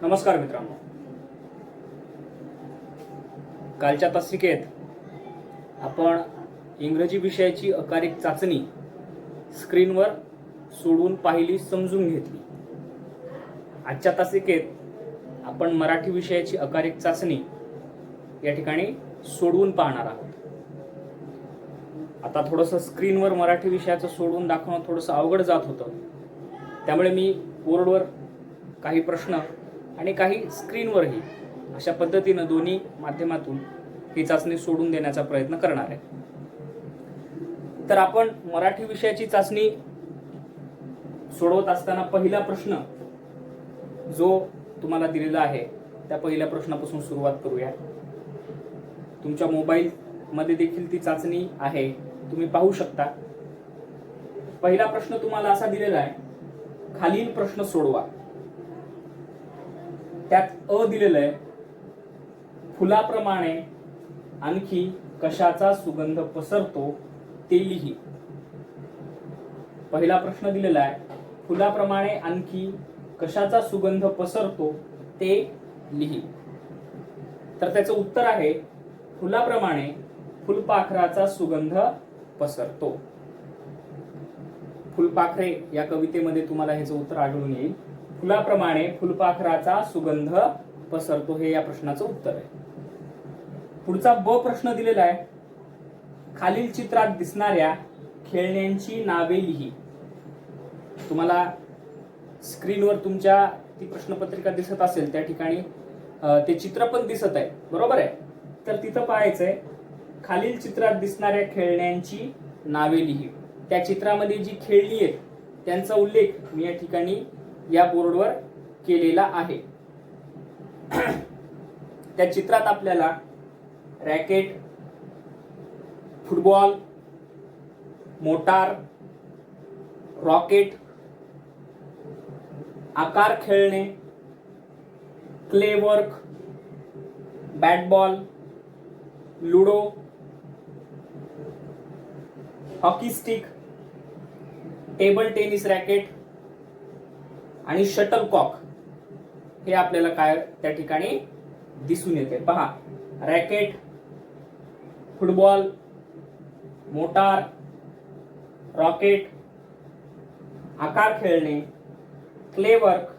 नमस्कार मित्रांनो, कालच्या तासिकेत आपण इंग्रजी विषयाची अकारिक चाचणी स्क्रीनवर सोडवून पाहिली, समजून घेतली. आजच्या तासिकेत आपण मराठी विषयाची अकारिक चाचणी या ठिकाणी सोडवून पाहणार आहोत. आता थोडंसं स्क्रीनवर मराठी विषयाचं सोडवून दाखवणं थोडंसं अवघड जात होतं, त्यामुळे मी बोर्डवर काही प्रश्न आणि काही स्क्रीनवरही अशा पद्धतीनं दोन्ही माध्यमातून ही चाचणी सोडून देण्याचा प्रयत्न करणार आहे. तर आपण मराठी विषयाची चाचणी सोडवत असताना पहिला प्रश्न जो तुम्हाला दिलेला आहे त्या पहिल्या प्रश्नापासून सुरुवात करूया. तुमच्या मोबाईल मध्ये देखील ती चाचणी आहे, तुम्ही पाहू शकता. पहिला प्रश्न तुम्हाला असा दिलेला आहे, खालील प्रश्न सोडवा. त्यात अ दिलेलं आहे, फुलाप्रमाणे आणखी कशाचा सुगंध पसरतो ते लिही. पहिला प्रश्न दिलेला आहे, फुलाप्रमाणे आणखी कशाचा सुगंध पसरतो ते लिही. तर त्याचं उत्तर आहे, फुलाप्रमाणे फुलपाखराचा सुगंध पसरतो. फुलपाखरे या कवितेमध्ये तुम्हाला ह्याचं उत्तर आढळून येईल. फुलाप्रमाणे फुलपाखराचा सुगंध पसरतो हे या प्रश्नाचं उत्तर आहे. पुढचा ब प्रश्न दिलेला आहे, खालील चित्रात दिसणाऱ्या खेळण्यांची नावे लिही. तुम्हाला स्क्रीनवर तुमच्या ती प्रश्नपत्रिका दिसत असेल, त्या ठिकाणी ते चित्र पण दिसत आहे, बरोबर आहे. तर तिथं पाहायचंय, खालील चित्रात दिसणाऱ्या खेळण्यांची नावे लिही. त्या चित्रामध्ये जी खेळणी आहेत त्यांचा उल्लेख मी या ठिकाणी या बोर्डवर केलेला आहे. त्या चित्रात आपल्याला रॅकेट, फुटबॉल, मोटार, रॉकेट, आकार खेळणे, clay work, bat ball, ludo, hockey stick, table tennis racket आणि शटल कॉक हे आपल्याला काय त्या ठिकाणी दिसून येते. पहा, रॅकेट, फुटबॉल, मोटार, रॉकेट, आकार खेळणे, clay work,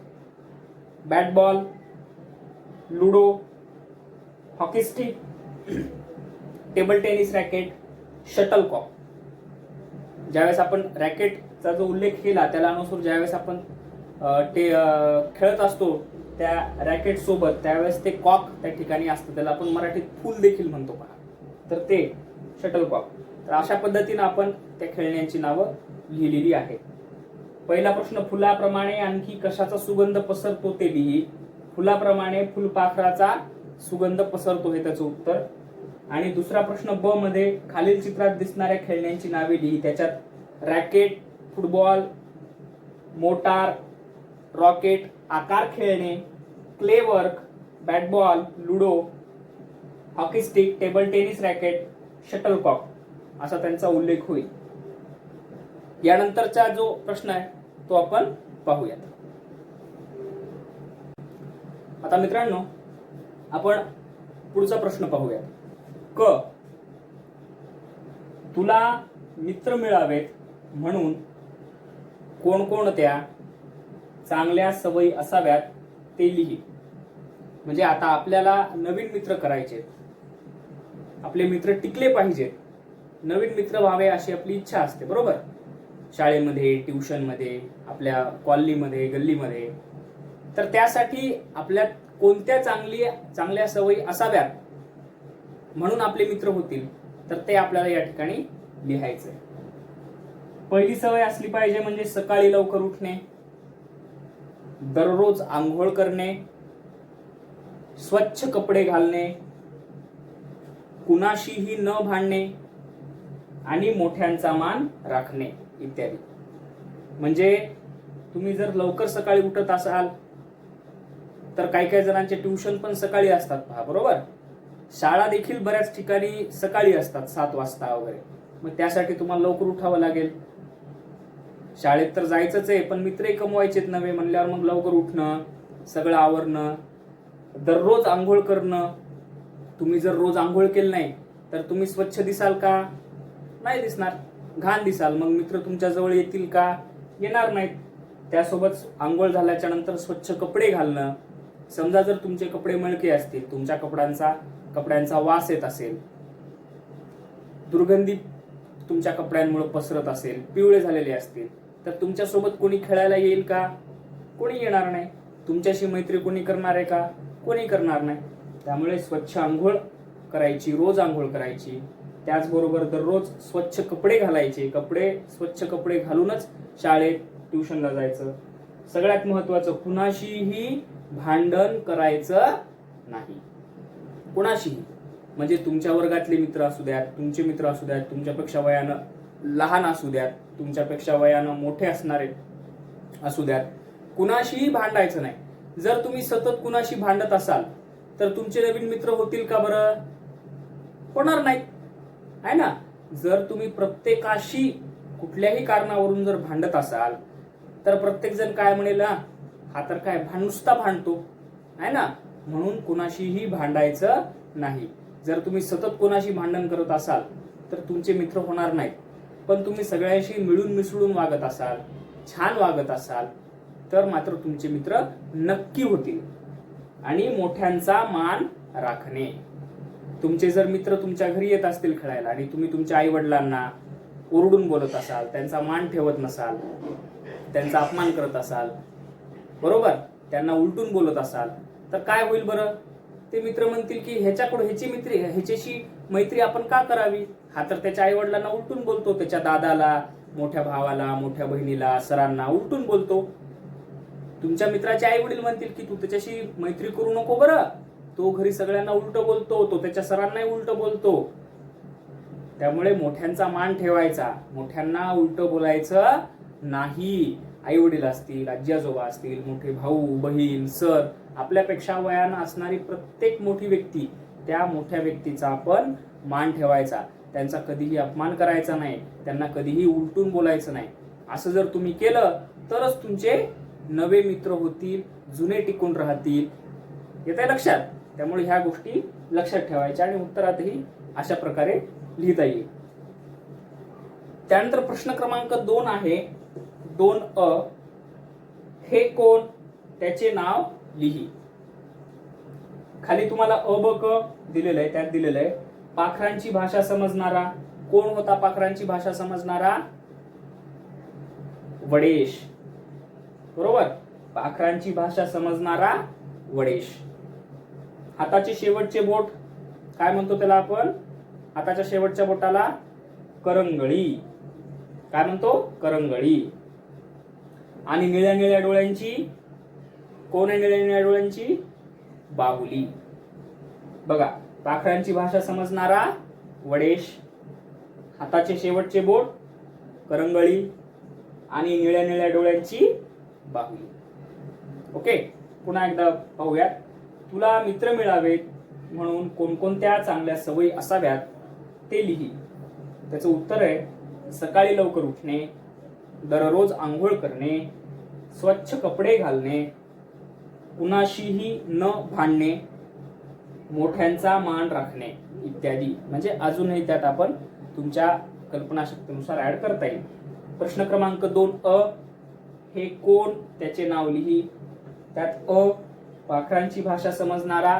bat ball, ludo, hockey stick, table tennis racket, shuttlecock. ज्यावेळेस आपण रॅकेटचा जो उल्लेख केला त्याला अनुसार ज्यावेळेस आपण खेळत असतो त्या रॅकेट सोबत, त्यावेळेस ते कॉक त्या ठिकाणी असतं, त्याला आपण मराठीत फूल देखील म्हणतो. पहा, तर ते शटल कॉक. तर अशा पद्धतीने आपण त्या खेळण्यांची नावं लिहिलेली आहेत. पहिला प्रश्न, फुलाप्रमाणे आणखी कशाचा सुगंध पसरतो ते लिही. फुलाप्रमाणे फुलपाखराचा सुगंध पसरतो हे त्याचं उत्तर. आणि दुसरा प्रश्न ब मध्ये, खालील चित्रात दिसणाऱ्या खेळण्यांची नावे लिही. त्याच्यात रॅकेट, फुटबॉल, मोटार, रॉकेट, आकार खेळणे, clay work, bat ball, ludo, hockey stick, table tennis racket, shuttlecock असा त्यांचा उल्लेख होईल. यानंतरचा जो प्रश्न आहे तो आपण पाहूयात. आता मित्रांनो, आपण पुढचा प्रश्न पाहूयात. क, तुला मित्र मिळावेत म्हणून कोणकोणत्या चांगल्या सवयी असाव्यात ते लिही. म्हणजे आता आपल्याला नवीन मित्र करायचे, आपले मित्र टिकले पाहिजेत, नवीन मित्र व्हावे अशी आपली इच्छा असते, बरोबर. शाळेमध्ये, ट्युशनमध्ये, आपल्या कॉलनीमध्ये, गल्लीमध्ये. तर त्यासाठी आपल्यात कोणत्या चांगल्या सवयी असाव्यात म्हणून आपले मित्र होतील, तर ते आपल्याला या ठिकाणी लिहायचंय. पहिली सवय असली पाहिजे म्हणजे सकाळी लवकर उठणे, दररोज आंघोळ करणे, स्वच्छ कपडे घालणे, कुणाशीही न भांडणे आणि मोठ्यांचा मान राखणे इत्यादी. म्हणजे तुम्ही जर लवकर सकाळी उठत असाल तर काही जणांचे ट्युशन पण सकाळी असतात, पहा, बरोबर. शाळा देखील बऱ्याच ठिकाणी सकाळी असतात, 7 वाजता वगैरे. मग त्यासाठी तुम्हाला लवकर उठावं लागेल. शाळेत तर जायचंच आहे, पण मित्रही कमवायचेत नवे म्हणल्यावर मग लवकर उठणं, सगळं आवरणं, दररोज आंघोळ करणं. तुम्ही जर रोज आंघोळ केलं नाही तर तुम्ही स्वच्छ दिसाल का? नाही दिसणार, घाण दिसाल. मग मित्र तुमच्या जवळ येतील का? येणार नाहीत. त्यासोबत आंघोळ झाल्याच्या नंतर स्वच्छ कपडे घालणं. समजा जर तुमचे कपडे मळके असतील, तुमच्या कपड्यांचा वास येत असेल, दुर्गंधी तुमच्या कपड्यांमुळे पसरत असेल, पिवळे झालेले असतील, तर तुमच्यासोबत कोणी खेळायला येईल का? कोणी येणार नाही. तुमच्याशी मैत्री कोणी करणार आहे का? कोणी करणार नाही. त्यामुळे स्वच्छ आंघोळ करायची, रोज आंघोळ करायची. त्याचबरोबर दररोज स्वच्छ कपडे घालायचे. स्वच्छ कपडे घालूनच शाळेत, ट्युशनला जायचं. सगळ्यात महत्वाचं, कुणाशीही भांडण करायचं नाही. कुणाशीही, म्हणजे तुमच्या वर्गातले मित्र असू द्यात, तुमचे मित्र असू द्यात, तुमच्यापेक्षा वयानं लहान असू द्यात, तुमच्यापेक्षा वयानं मोठे असणारे असू द्यात, कुणाशीही भांडायचं नाही. जर तुम्ही सतत कुणाशी भांडत असाल तर तुमचे नवीन मित्र होतील का बरं? होणार नाहीत, आहे ना. जर तुम्ही प्रत्येकाशी कुठल्याही कारणावरून जर भांडत असाल तर प्रत्येक जण काय म्हणेल, हा तर काय नुसता भांडतो, आहे ना. म्हणून कुणाशीही भांडायचं नाही. जर तुम्ही सतत कोणाशी भांडण करत असाल तर तुमचे मित्र होणार नाहीत. पण तुम्ही सगळ्यांशी मिळून मिसळून वागत असाल, छान वागत असाल, तर मात्र तुमचे मित्र नक्की होतील. आणि मोठ्यांचा मान राखणे. तुमचे जर मित्र तुमच्या घरी येत असतील खेळायला आणि तुम्ही तुमच्या आई वडिलांना ओरडून बोलत असाल, त्यांचा मान ठेवत नसाल, त्यांचा अपमान करत असाल, बरोबर, त्यांना उलटून बोलत असाल, तर काय होईल बरं? ते मित्र म्हणतील की ह्याच्याशी मैत्री आपण का करावी? हा तर त्याच्या आई वडिलांना उलटून बोलतो, त्याच्या दादाला, मोठ्या भावाला, मोठ्या बहिणीला, सरांना उलटून बोलतो. तुमच्या मित्राचे आई वडील म्हणतील की तू त्याच्याशी मैत्री करू नको बरं, तो घरी सगळ्यांना उलट बोलतो, तो त्याच्या सरांनाही उलट बोलतो. त्यामुळे मोठ्यांचा मान ठेवायचा, मोठ्यांना उलट बोलायचं नाही. आई वडील असतील, आजी आजोबा असतील, मोठे भाऊ बहीण, सर, आपल्यापेक्षा वयानं असणारी प्रत्येक मोठी व्यक्ती, त्या मोठ्या व्यक्तीचा आपण मान ठेवायचा. त्यांचा कधीही अपमान करायचा नाही, त्यांना कधीही उलटून बोलायचं नाही. असं जर तुम्ही केलं तरच तुमचे नवे मित्र होतील, जुने टिकून राहतील. येतंय लक्षात? त्यामुळे ह्या गोष्टी लक्षात ठेवायच्या आणि उत्तरातही अशा प्रकारे लिहिता येईल. त्यानंतर प्रश्न क्रमांक 2 आहे 2अ. हे कोण? त्याचे नाव लिही. खाली तुम्हाला अ ब क दिलेलं आहे, त्यात दिलेलं आहे पाखरांची भाषा समजणारा. कोण होता पाखरांची भाषा समजणारा? वडेश. बरोबर, पाखरांची भाषा समजणारा वडेश. हाताचे शेवटचे बोट काय म्हणतो त्याला आपण? हाताच्या शेवटच्या बोटाला करंगळी. काय म्हणतो? करंगळी. आणि निळ्या निळ्या डोळ्यांची, कोण आहे निळ्या निळ्या डोळ्यांची? बाहुली. बघा, पाखरांची भाषा समजणारा वडेश, हाताचे शेवटचे बोट करंगळी आणि निळ्या निळ्या डोळ्यांची बाहुली. ओके, पुन्हा एकदा पाहूयात. तुला मित्र मिळावेत म्हणून कोणकोणत्या चांगल्या सवयी असाव्यात ते लिही. त्याचं उत्तर आहे सकाळी लवकर उठणे, दररोज आंघोळ करणे, स्वच्छ कपडे घालणे, कुणाशीही न भांडणे, मोठ्यांचा मान राखणे इत्यादी. म्हणजे अजूनही त्यात आपण तुमच्या कल्पनाशक्तीनुसार ऍड करता येईल. प्रश्न क्रमांक 2अ. हे कोण? त्याचे नाव लिही. त्यात अ, पाखरांची भाषा समजणारा,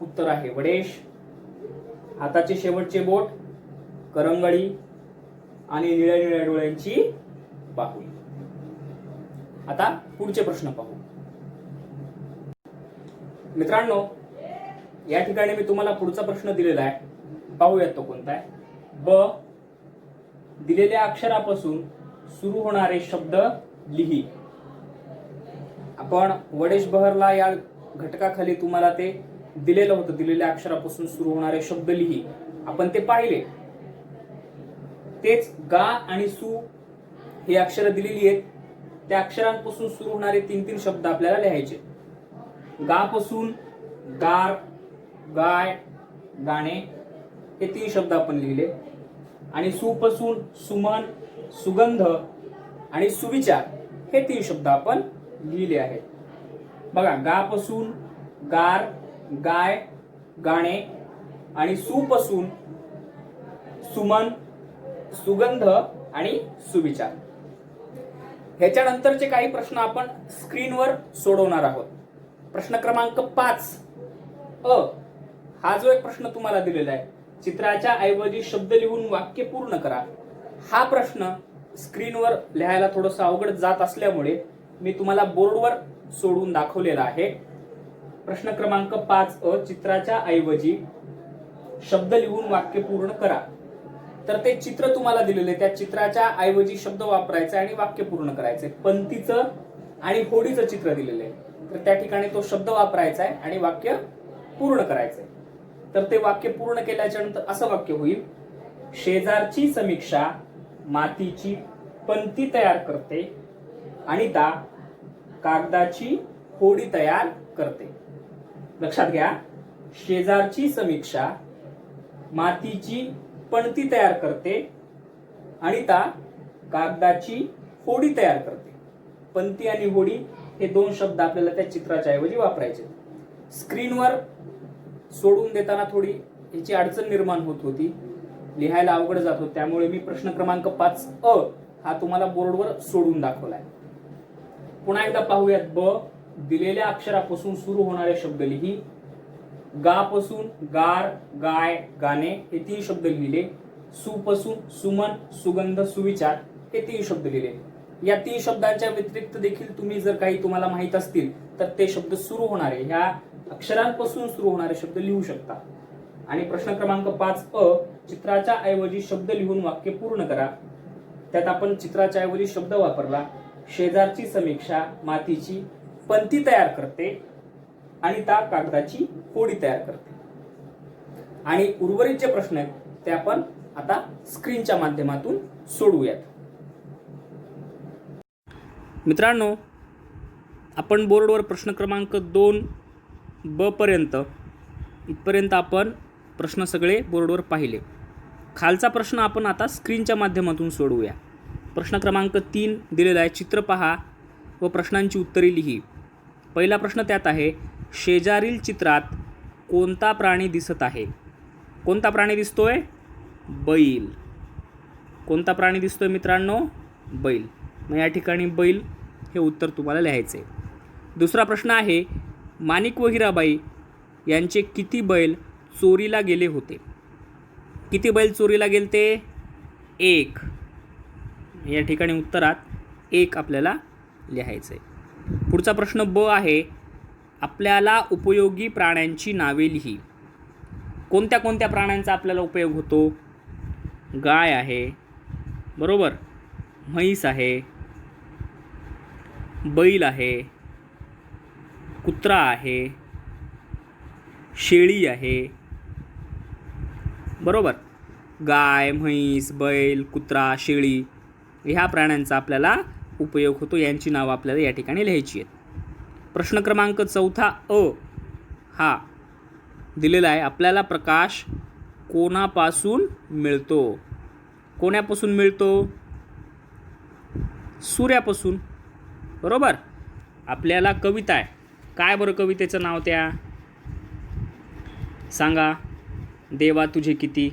उत्तर आहे वडेश, हाताचे शेवटचे बोट करंगळी आणि निळ्या निळ्या डोळ्यांची बाहुली. आता पुढचे प्रश्न पाहू. मित्रांनो, या ठिकाणी मी तुम्हाला पुढचा प्रश्न दिलेला आहे, पाहूयात तो कोणता आहे. ब, दिलेल्या अक्षरापासून सुरू होणारे शब्द लिही. आपण वडेश बहरला या घटकाखाली तुम्हाला ते दिलेलं होतं, दिलेल्या अक्षरापासून सुरू होणारे शब्द लिही. आपण ते पाहिले. तेच गा आणि सु ही अक्षरं दिलेली आहेत, त्या अक्षरांपासून सुरू होणारे 3-3 शब्द आपल्याला लिहायचे. गा पासून गार, गाय, गाणे हे 3 शब्द आपण लिहिले. आणि सु पासून सुमन, सुगंध आणि सुविचार हे 3 शब्द आपण लिहिले आहेत. बघा, गापासून गार, गाय, गाणे आणि सुपासून सुमन, सुगंध आणि सुविचार. ह्याच्यानंतरचे काही प्रश्न आपण स्क्रीनवर सोडवणार आहोत. प्रश्न क्रमांक 5 अ, हा जो एक प्रश्न तुम्हाला दिलेला आहे, चित्राच्या ऐवजी शब्द लिहून वाक्य पूर्ण करा. हा प्रश्न स्क्रीनवर लिहायला थोडंसं अवघड जात असल्यामुळे मी तुम्हाला बोर्डवर सोडून दाखवलेला आहे. प्रश्न क्रमांक 5 अ, चित्राच्या ऐवजी शब्द लिहून वाक्य पूर्ण करा. तर ते चित्र तुम्हाला दिलेले, त्या चित्राच्या ऐवजी शब्द वापरायचे आणि वाक्य पूर्ण करायचे. पंक्तीचं आणि होडीचं चित्र दिलेलं आहे, तर त्या ठिकाणी तो शब्द वापरायचा आहे आणि वाक्य पूर्ण करायचंय. तर ते वाक्य पूर्ण केल्याच्या नंतर असं वाक्य होईल, शेजारची समीक्षा मातीची पंक्ती तयार करते आणि ता कागदाची होडी तयार करते. लक्षात घ्या, शेजारची समीक्षा मातीची पंक्ती तयार करते आणि ता कागदाची होडी तयार करते. पंक्ती आणि होडी हे दोन शब्द आपल्याला त्या चित्राच्या ऐवजी वापरायचे. स्क्रीनवर सोडून देताना थोडी याची अडचण निर्माण होत होती, लिहायला अवघड जात होत, त्यामुळे मी प्रश्न क्रमांक 5 अ हा तुम्हाला बोर्डवर सोडून दाखवलाय. पुन्हा एकदा पाहूयात. ब, दिलेल्या अक्षरापासून सुरू होणारे शब्द लिही. गापासून गार, गाय, गाणे हे 3 शब्द लिहिले. सुपासून सुमन, सुगंध, सुविचार हे 3 शब्द लिहिले. या 3 शब्दांच्या व्यतिरिक्त देखील तुम्ही जर काही तुम्हाला माहित असतील तर ते शब्द सुरू होणारे, ह्या अक्षरांपासून सुरू होणारे शब्द लिहू शकता. आणि प्रश्न क्रमांक 5 अ, चित्राच्या ऐवजी शब्द लिहून वाक्य पूर्ण करा. त्यात आपण चित्राच्या ऐवजी शब्द वापरला. शेजारची समीक्षा मातीची पंक्ती तयार करते आणि ता कागदाची होडी तयार करते. आणि उर्वरित जे प्रश्न आहेत ते आपण आता स्क्रीनच्या माध्यमातून सोडवूयात. मित्रांनो, आपण बोर्डवर प्रश्न क्रमांक 2 ब पर्यंत इथपर्यंत आपण प्रश्न सगळे बोर्डवर पाहिले. खालचा प्रश्न आपण आता स्क्रीनच्या माध्यमातून सोडवूया. प्रश्न क्रमांक 3 दिलेला आहे, चित्र पहा व प्रश्नांची उत्तरे लिही. पहिला प्रश्न त्यात आहे, शेजारील चित्रात कोणता प्राणी दिसत आहे? कोणता प्राणी दिसतोय? बैल. कोणता प्राणी दिसतोय मित्रांनो? बैल. मग या ठिकाणी बैल हे उत्तर तुम्हाला लिहायचे. दुसरा प्रश्न आहे, माणिक व हिराबाई यांचे किती बैल चोरीला गेले होते? किती बैल चोरीला गेलते? 1. या ठिकाणी उत्तरात 1 आपल्याला लिहायचं आहे. पुढचा प्रश्न ब आहे, आपल्याला उपयोगी प्राण्यांची नावे लिही. कोणत्या कोणत्या प्राण्यांचा आपल्याला उपयोग होतो? गाय आहे, बरोबर, म्हैस आहे, बैल आहे, कुत्रा आहे, शेळी आहे, बरोबर. गाय, म्हैस, बैल, कुत्रा, शेळी ह्या प्राण्यांचा आपल्याला उपयोग होतो. यांची नावं आपल्याला या ठिकाणी लिहायची आहेत. प्रश्न क्रमांक 4 अ हा दिलेला आहे, आपल्याला प्रकाश कोणापासून मिळतो? कोणापासून मिळतो? सूर्यापासून, बरोबर. आपल्याला कविता आहे, काय बरं कवितेचं नाव त्या? सांगा. देवा तुझे किती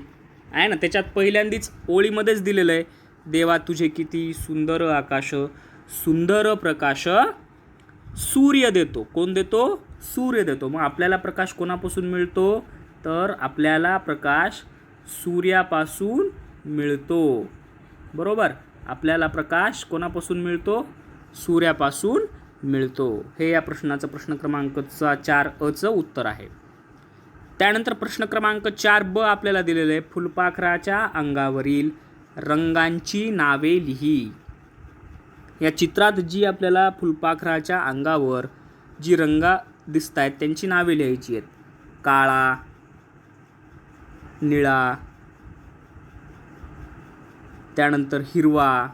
आहे ना, त्याच्यात पहिल्यांदीच ओळीमध्येच दिलेलं आहे, देवा तुझे किती सुंदर आकाश, सुंदर प्रकाश सूर्य देतो. कोण देतो? सूर्य देतो. मग आपल्याला प्रकाश कोणापासून मिळतो? तर आपल्याला प्रकाश सूर्यापासून मिळतो, बरोबर. आपल्याला प्रकाश कोणापासून मिळतो? सूर्यापासून मिळतो. हे या प्रश्नाचं प्रश्न क्रमांक 4 अ चं उत्तर आहे. त्यानंतर प्रश्न क्रमांक 4 ब आपल्याला दिलेलं आहे, फुलपाखराच्या अंगावरील रंगांची नावे लिही. या चित्रात जी आपल्याला फुलपाखराच्या अंगावर जी रंग दिसत आहेत त्यांची नावे लिहायची आहेत. काळा, निळा, त्यानंतर हिरवा,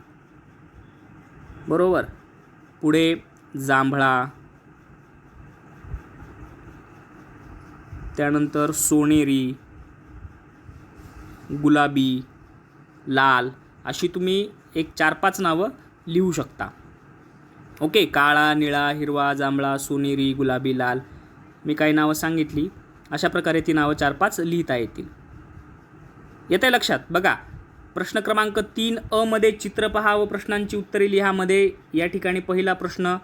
बरोबर. पुढे जांभळा, त्यानंतर सोनेरी, गुलाबी, लाल अशी तुम्ही एक 4-5 नावं लिहू शकता. ओके, काळा, निळा, हिरवा, जांभळा, सोनेरी, गुलाबी, लाल, मी काही नावं सांगितली. अशा प्रकारे ती नावं 4-5 लिहिता येतील. येते लक्षात? बघा, प्रश्न क्रमांक 3 मध्ये चित्र पहा व प्रश्नांची उत्तरे लिहा. मध्ये या ठिकाणी पहिला प्रश्न,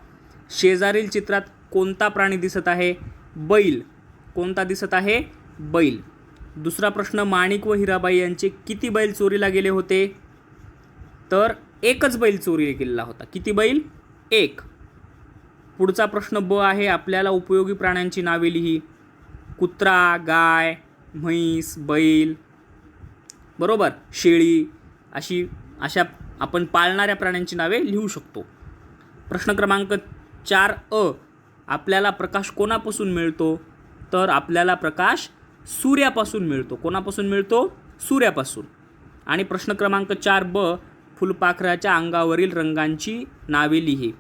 शेजारील चित्रात कोणता प्राणी दिसत आहे? बैल. कोणता दिसत आहे? बैल. दुसरा प्रश्न, माणिक व हिराबाई यांचे किती बैल चोरीला गेले होते? तर एकच बैल चोरीला गेलेला होता. किती बैल? एक. पुढचा प्रश्न ब आहे, आपल्याला उपयोगी प्राण्यांची नावे लिही. कुत्रा, गाय, म्हैस, बैल, बरोबर, शेळी, अशा आपण पाळणाऱ्या प्राण्यांची नावे लिहू शकतो. प्रश्न क्रमांक 4 आपल्याला प्रकाश कोणापासून मिळतो? तर आपल्याला प्रकाश सूर्यापासून मिळतो. कोणापासून मिळतो? सूर्यापासून. आणि प्रश्न क्रमांक 4 फुलपाखराच्या अंगावरील रंगांची नावे लिही.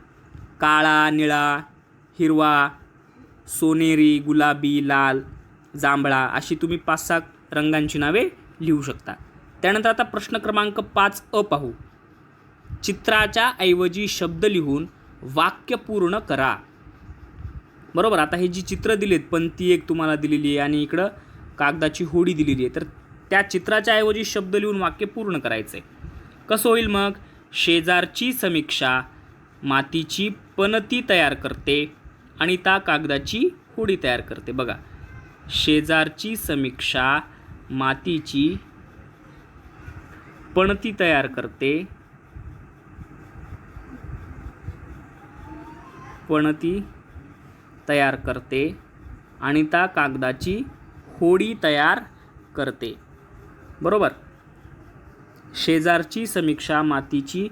काळा, निळा, हिरवा, सोनेरी, गुलाबी, लाल, जांभळा, अशी तुम्ही 5-6 रंगांची नावे लिहू शकता. त्यानंतर आता प्रश्न क्रमांक 5 पाहू. चित्राच्या ऐवजी शब्द लिहून वाक्य पूर्ण करा. बरोबर, आता हे जी चित्र दिलीत, पंक्ती एक तुम्हाला दिलेली आहे आणि इकडं कागदाची होडी दिलेली आहे, तर त्या चित्राच्या ऐवजी शब्द लिहून वाक्य पूर्ण करायचं आहे. कसं होईल मग? शेजारची समीक्षा मातीची पणती तयार करते आणि त्या कागदाची होडी तयार करते. बघा, शेजारची समीक्षा मातीची पणती तयार करते, पणती तयार करते आणि त्या कागदाची होडी तयार करते. बरोबर, शेजारची समीक्षा मातीची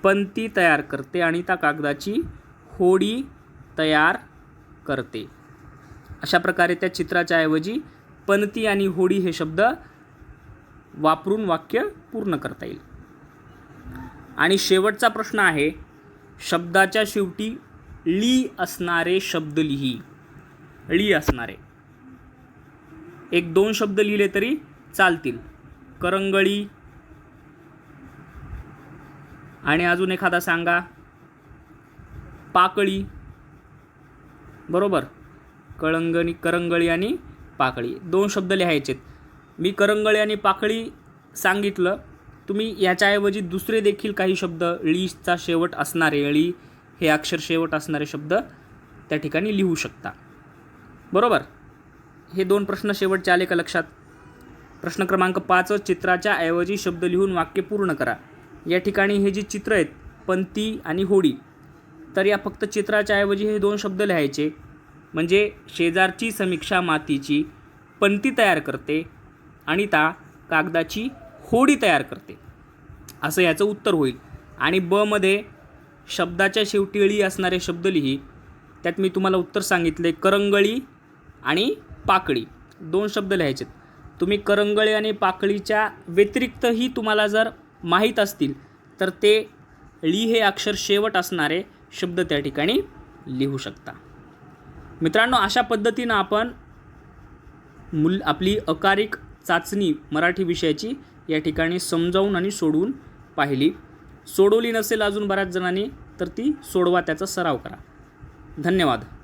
पणती तयार करते आणि त्या कागदाची होडी तयार करते. अशा प्रकारे त्या चित्राच्या ऐवजी पणती आणि होडी हे शब्द वापरून वाक्य पूर्ण करता येईल. आणि शेवटचा प्रश्न आहे, शब्दाच्या शेवटी ली असणारे शब्द लिही. ली असणारे 1-2 शब्द लिहिले तरी चालतील. करंगळी आणि अजून एखादा सांगा. पाकळी. बरोबर, करंगळी आणि पाकळी 2 शब्द लिहायचेत. मी करंगळी आणि पाकळी सांगितलं, तुम्ही याच्याऐवजी दुसरे देखील काही शब्द ळीचा शेवट असणारे, ळी हे अक्षर शेवट असणारे शब्द त्या ठिकाणी लिहू शकता. बरोबर, हे 2 प्रश्न शेवटचे आले का लक्षात? प्रश्न क्रमांक 5, चित्राच्या ऐवजी शब्द लिहून वाक्य पूर्ण करा. या ठिकाणी हे जी चित्र आहेत, पंक्ती आणि होडी, तर या फक्त चित्राच्या ऐवजी हे 2 शब्द लिहायचे. म्हणजे शेजारची समीक्षा मातीची पणती तयार करते आणि त्या कागदाची होडी तयार करते, असं याचं उत्तर होईल. आणि ब मध्ये शब्दाच्या शेवटी ळी असणारे शब्द लिही. त्यात मी तुम्हाला उत्तर सांगितले, करंगळी आणि पाकळी 2 शब्द लिहायचे. तुम्ही करंगळी आणि पाकळीच्या व्यतिरिक्तही तुम्हाला जर माहीत असतील तर ते ळी हे अक्षर शेवट असणारे शब्द त्या ठिकाणी लिहू शकता. मित्रांनो, अशा पद्धतीनं आपण आपली अकारिक चाचणी मराठी विषयाची या ठिकाणी समजावून आणि सोडवून पाहिली. सोडवली नसेल अजून बऱ्याच जणांनी तर ती सोडवा, त्याचा सराव करा. धन्यवाद.